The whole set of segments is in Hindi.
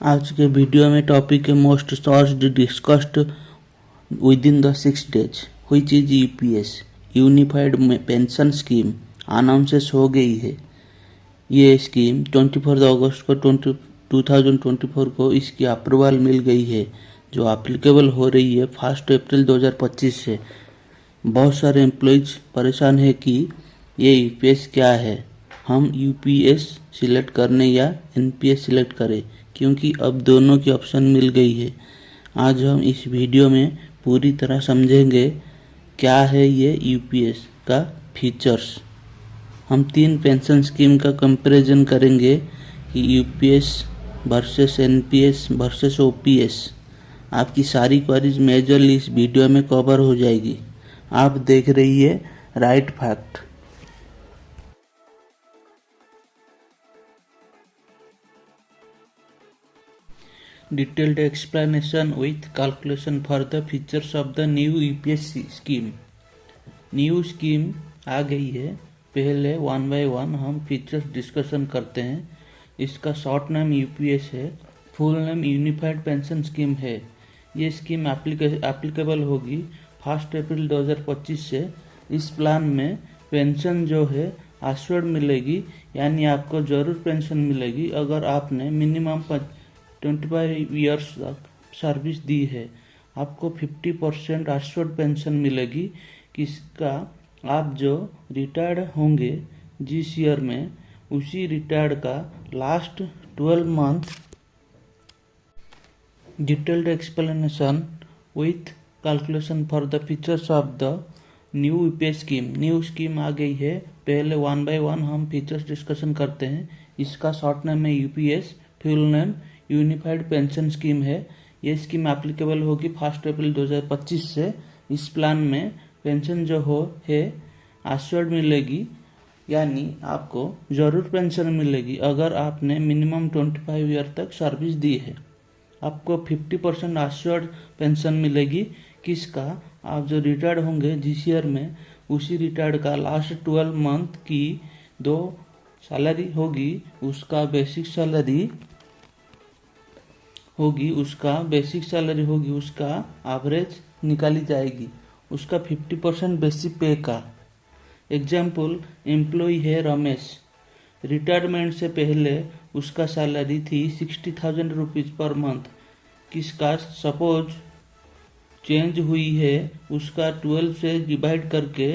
आज के वीडियो में टॉपिक है most searched discussed with in the 6 days which is UPS unified pension scheme announces हो गई है। ये स्कीम 24 अगस्त को 2024 को इसकी अप्रूवल मिल गई है जो एप्लीकेबल हो रही है 1 अप्रैल 2025 से। बहुत सारे एम्प्लॉयज परेशान है कि ये यूपीएस क्या है, हम यूपीएस सिलेक्ट करने या एनपीएस सिलेक्ट करें, क्योंकि अब दोनों की ऑप्शन मिल गई है। आज हम इस वीडियो में पूरी तरह समझेंगे क्या है ये यूपीएस का फीचर्स। हम 3 पेंशन स्कीम का कंपैरिजन करेंगे कि UPS versus NPS versus OPS. आपकी सारी क्वेरीज मेजरली इस वीडियो में कवर हो जाएगी। आप देख रही है right fact. Detailed explanation with calculation for the features of the new EPS scheme। New scheme आ गई है। पहले 1 by 1 हम फीचर्स डिस्कशन करते हैं। इसका शॉर्ट नेम यूपीएस है, full name unified pension scheme है। ये स्कीम एप्लीकेबल होगी 1 अप्रैल 2025 से। इस प्लान में पेंशन जो है एश्योर्ड मिलेगी, यानी आपको ज़रूर पेंशन मिलेगी अगर आपने मिनिमम 25 ईयर्स तक सर्विस दी है। आपको 50% एश्योर्ड पेंशन मिलेगी, किसका आप जो रिटायर्ड होंगे जिस ईयर में, उसी रिटायर्ड का last 12 month. Detailed explanation with calculation for the features of the new UPS scheme. New scheme आ गई है। पहले 1 by 1 हम फीचर्स डिस्कशन करते हैं। इसका शॉर्ट नेम है UPS, full name unified pension scheme है। ये स्कीम एप्लीकेबल होगी 1 अप्रैल 2025 से। इस प्लान में पेंशन जो है एश्योर्ड मिलेगी, यानी आपको ज़रूर पेंशन मिलेगी अगर आपने मिनिमम 25 ईयर तक सर्विस दी है। आपको 50% एश्योर्ड पेंशन मिलेगी, किसका आप जो रिटायर्ड होंगे जिस ईयर में, उसी रिटायर्ड का लास्ट 12 मंथ की 2 सैलरी होगी, उसका बेसिक सैलरी होगी, उसका एवरेज निकाली जाएगी, उसका 50% बेसिक पे का। एग्जाम्पल, एम्प्लॉय है रमेश, रिटायरमेंट से पहले उसका सैलरी थी 60,000 रुपीज़ पर मंथ, किसका सपोज चेंज हुई है, उसका 12 से डिवाइड करके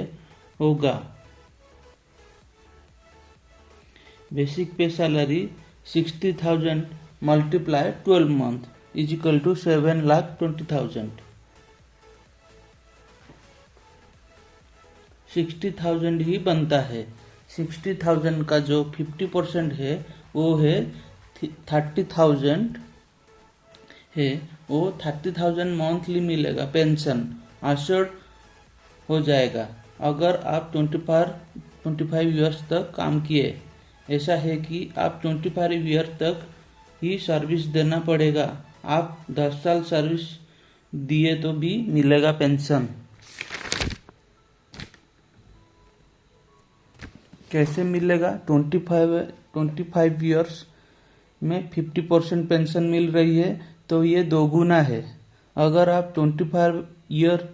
होगा। Basic pay salary 60,000 multiply 12 month is equal to 7,20,000। 60,000 ही बनता है। 60,000 का जो 50% है वो है 30,000 है। वो 30,000 मंथली मिलेगा, पेंशन एश्योर्ड हो जाएगा अगर आप 25 ईयर्स तक काम किए। ऐसा है कि आप 25 ईयर तक ही सर्विस देना पड़ेगा। आप 10 साल सर्विस दिए तो भी मिलेगा पेंशन। कैसे मिलेगा? 25 ईयर्स में 50% पेंशन मिल रही है तो ये 2 गुना है। अगर आप 25 ईयर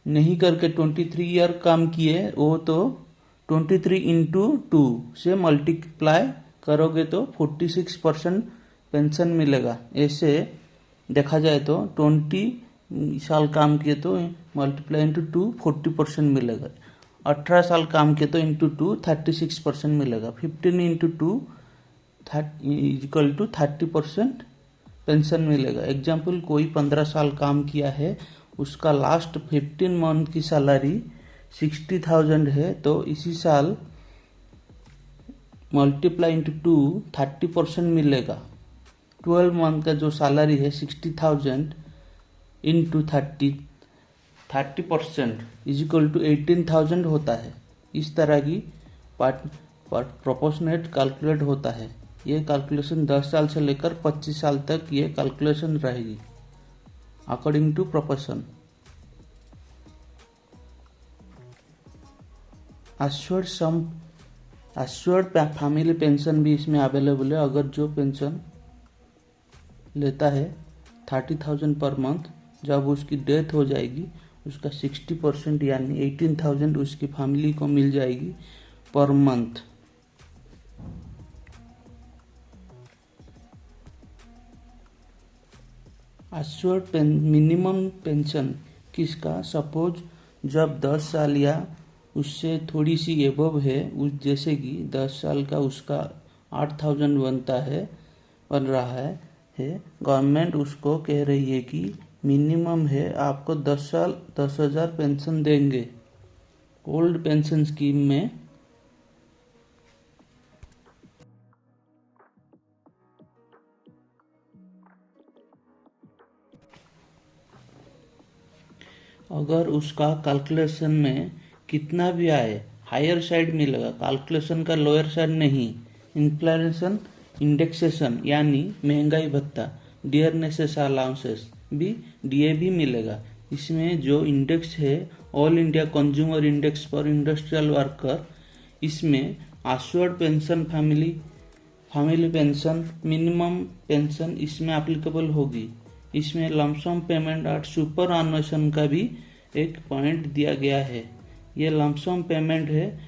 नहीं करके 23 ईयर काम किए, वो तो 23 इंटू 2 से मल्टीप्लाई करोगे तो 46% पेंशन मिलेगा। ऐसे देखा जाए तो 20 साल काम किए तो मल्टीप्लाई इंटू 2 40% मिलेगा। 18 साल काम किए तो इंटू 2 36% मिलेगा। 15 इंटू 2 इक्वल टू 30% पेंशन मिलेगा। एग्जाम्पल, कोई 15 साल काम किया है, उसका लास्ट 15 मंथ की सैलरी 60,000 है, तो इसी साल मल्टीप्लाई इंटू 2 30% मिलेगा। 12 मंथ का जो सैलरी है 60,000 इंटू 30% इज इक्वल टू 18,000 होता है। इस तरह की प्रोपोर्शनेट कैलकुलेट होता है। ये कैलकुलेशन 10 साल से लेकर 25 साल तक ये कैलकुलेशन रहेगी according to proportion. Assured family pension भी इसमें अवेलेबल है। अगर जो पेंशन लेता है 30,000 पर मंथ। जब उसकी डेथ हो जाएगी उसका 60% यानी 18,000 उसकी फैमिली को मिल जाएगी per month. Assured minimum pension किसका? सपोज जब 10 साल या उससे थोड़ी सी एबव है, उस जैसे कि 10 साल का उसका 8,000 बन रहा है गवर्नमेंट उसको कह रही है कि मिनिमम है आपको 10 साल 10,000 पेंशन देंगे। ओल्ड पेंशन स्कीम में अगर उसका कैलकुलेशन में कितना भी आए, हायर साइड मिलेगा, कैलकुलेशन का लोअर साइड नहीं। इन्फ्लेशन इंडेक्सेशन यानी महंगाई भत्ता, डियरनेसेस अलाउंसेस भी डीए भी मिलेगा। इसमें जो इंडेक्स है all India consumer index for industrial worker, इसमें assured pension family pension minimum pension इसमें एप्लीकेबल होगी। इसमें लमसम पेमेंट एट सुपर अन्वेषण का भी एक पॉइंट दिया गया है। ये लमसम पेमेंट है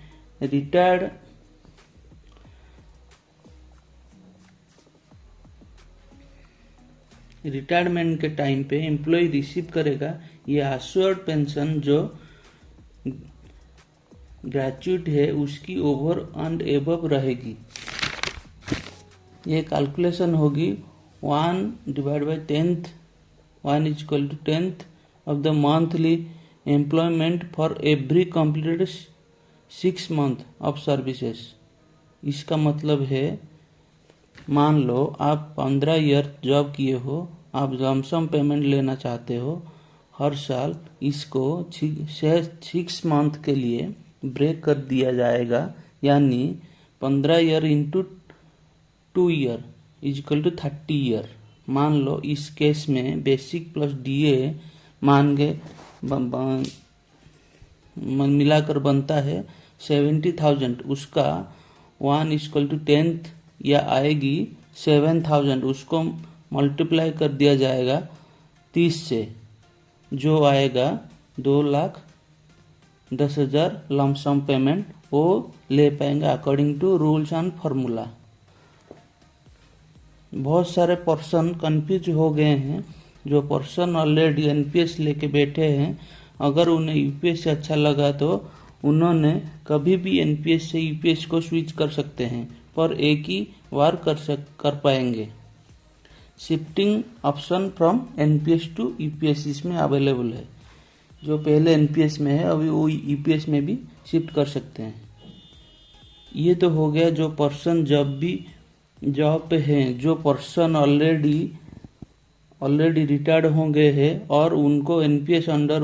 रिटायरमेंट के टाइम पे एम्प्लॉय रिसीव करेगा। ये अश्योर्ड पेंशन जो ग्रेचुइट है उसकी ओवर एंड एबव रहेगी। ये कैलकुलेशन होगी 1/10th 1 is equal to 10th of the monthly employment for every completed 6 month of services। इसका मतलब है मान लो आप 15 ईयर जॉब किए हो, आप लमसम पेमेंट लेना चाहते हो हर साल, इसको 6 मंथ के लिए ब्रेक कर दिया जाएगा, यानी 15 year into 2 year is equal to 30 year. मान लो इस केस में बेसिक प्लस डीए मान के मिलाकर बनता है 70,000। उसका 1 is equal to 10th या आएगी 7,000, उसको मल्टीप्लाई कर दिया जाएगा 30 से, जो आएगा 2,10,000 लमसम पेमेंट वो ले पाएंगे according to rules and formula. बहुत सारे पर्सन कंफ्यूज हो गए हैं। जो पर्सन ऑलरेडी एनपीएस लेके बैठे हैं, अगर उन्हें यूपीएस से अच्छा लगा तो उन्होंने कभी भी एनपीएस से यूपीएस को स्विच कर सकते हैं, पर एक ही बार कर पाएंगे। Shifting option from NPS to UPS इसमें अवेलेबल है। जो पहले एनपीएस में है अभी वो यूपीएस में भी शिफ्ट कर सकते हैं। ये तो हो गया जो पर्सन जब भी जॉब पे हैं। जो पर्सन ऑलरेडी रिटायर्ड हो गए हैं और उनको एनपीएस अंदर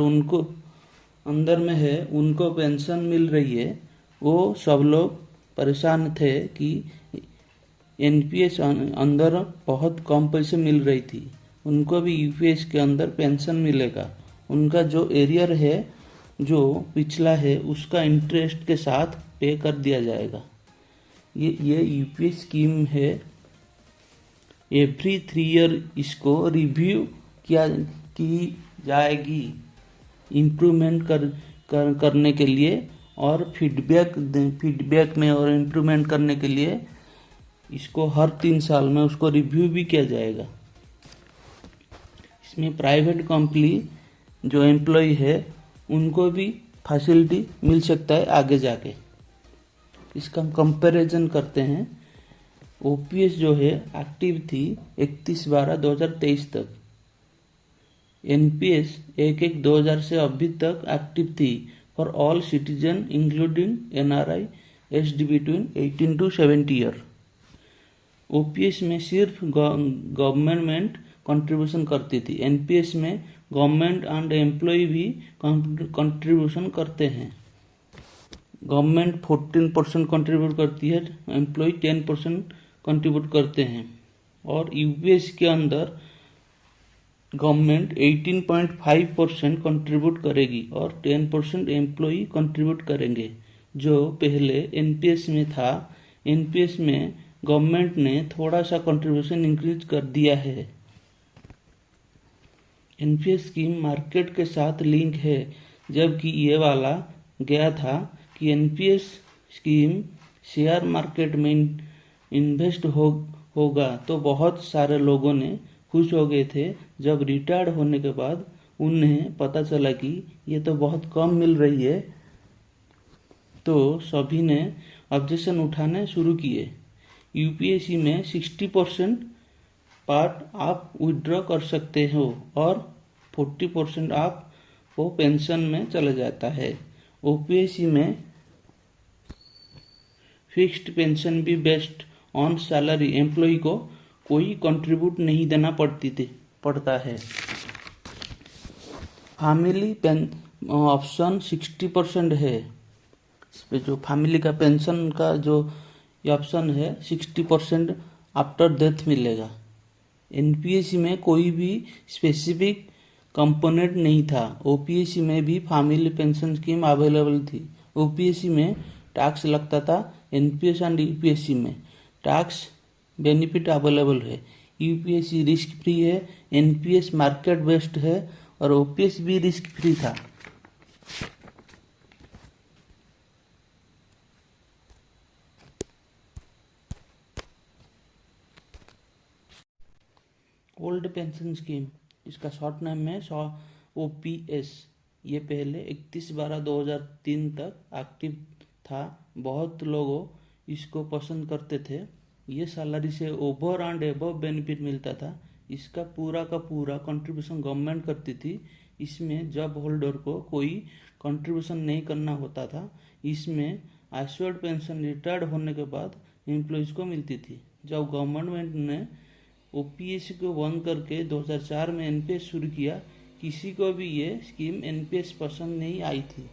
में है, उनको पेंशन मिल रही है, वो सब लोग परेशान थे कि एनपीएस अंदर बहुत कम पैसे मिल रही थी, उनको भी यूपीएस के अंदर पेंशन मिलेगा। उनका जो एरियर है जो पिछला है उसका इंटरेस्ट के साथ पे कर दिया जाएगा। ये यूपीएस स्कीम है। एवरी 3 ईयर इसको रिव्यू की जाएगी इम्प्रूवमेंट करने के लिए, और फीडबैक में और इम्प्रूवमेंट करने के लिए इसको हर 3 साल में उसको रिव्यू भी किया जाएगा। इसमें प्राइवेट कंपनी जो एम्प्लॉय है उनको भी फैसिलिटी मिल सकता है आगे जाके। इसका हम कंपैरिजन करते हैं। ओपीएस जो है एक्टिव थी 31/12/2023 तक। एनपीएस 1/1/2000 से अभी तक एक्टिव थी for all citizen including NRI SD between 18 to 70 year. OPS में सिर्फ गवर्नमेंट कंट्रीब्यूशन करती थी, एनपीएस में गवर्नमेंट एंड एम्प्लॉय भी कंट्रीब्यूशन करते हैं। गवर्नमेंट 14% कंट्रीब्यूट करती है, एम्प्लॉय 10% कंट्रीब्यूट करते हैं। और यूपीएस के अंदर गवर्नमेंट 18.5% कंट्रीब्यूट करेगी और 10% एम्प्लॉय कंट्रीब्यूट करेंगे। जो पहले एनपीएस में था, एनपीएस में गवर्नमेंट ने थोड़ा सा कंट्रीब्यूशन इंक्रीज कर दिया है। एनपीएस स्कीम मार्केट के साथ लिंक है, जबकि ये वाला गया था कि एनपीएस स्कीम शेयर मार्केट में इन्वेस्ट होगा तो बहुत सारे लोगों ने खुश हो गए थे। जब रिटायर्ड होने के बाद उन्हें पता चला कि ये तो बहुत कम मिल रही है, तो सभी ने ऑब्जेक्शन उठाने शुरू किए। यूपीएससी में 60% पार्ट आप विड्रॉ कर सकते हो और 40% आपको पेंशन में चला जाता है। ओपीएससी में फिक्स्ड पेंशन भी बेस्ड ऑन सैलरी, एम्प्लॉय को कोई कंट्रीब्यूट नहीं देना पड़ता है। फैमिली ऑप्शन 60% है। इस पे जो फैमिली का पेंशन का जो ऑप्शन है 60% आफ्टर डेथ मिलेगा। एनपीएससी में कोई भी स्पेसिफिक कंपोनेंट नहीं था। ओपीएससी में भी फैमिली पेंशन स्कीम अवेलेबल थी। ओपीएससी में टैक्स लगता था, एनपीएस एंड यूपीएससी में टैक्स बेनिफिट अवेलेबल है। यूपीएससी रिस्क फ्री है, एनपीएस मार्केट बेस्ड है और ओपीएस भी रिस्क फ्री था। ओल्ड पेंशन स्कीम, इसका शॉर्ट नेम है ओपीएस। ये पहले 31/12/2003 तक एक्टिव था। बहुत लोग इसको पसंद करते थे। ये सैलरी से ओवर एंड एबव बेनिफिट मिलता था। इसका पूरा का पूरा कंट्रीब्यूशन गवर्नमेंट करती थी। इसमें जॉब होल्डर को कोई कंट्रीब्यूशन नहीं करना होता था। इसमें एश्योर्ड पेंशन रिटायर्ड होने के बाद एम्प्लॉयज़ को मिलती थी। जब गवर्नमेंट ने ओपीएससी को बंद करके 2004 में एनपीएस शुरू किया, किसी को भी ये स्कीम एनपीएस पसंद नहीं आई थी।